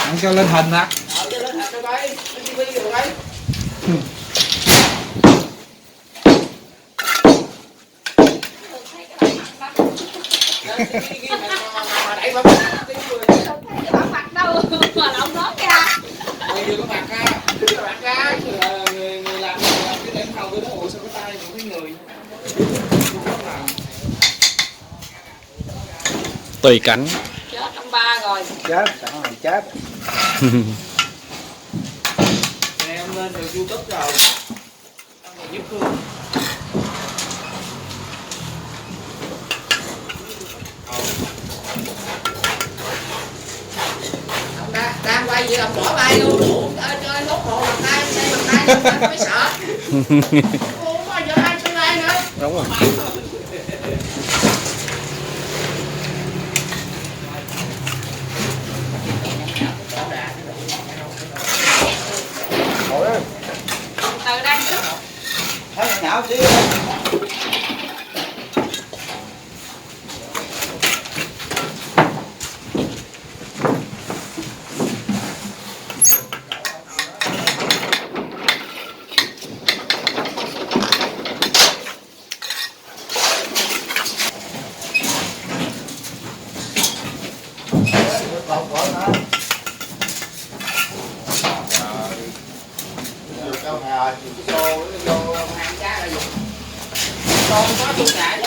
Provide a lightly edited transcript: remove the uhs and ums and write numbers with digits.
Ăn cho lên hình hả? Cho lên hình cho coi, lên TV rồi coi. Đẩy vào cái bản mặt đâu mà lộn đó ra. bây giờ có mặt ra, mặt ra người làm cái đèn thầu tôi nói ủa sao cái tay của cái người Tùy cảnh. Chết ông ba rồi. Chết, chẳng là chết. em lên được YouTube rồi, ông này giúp Hương. Ông đang quay gì ông bỏ bay luôn, đủ chơi hốt hộ bằng tay, xe bằng tay mới sợ. Ủa mà giờ ai chơi ai nữa? Đúng rồi. Từ đang sức. Thấy nhão xíu. Con có chuột đại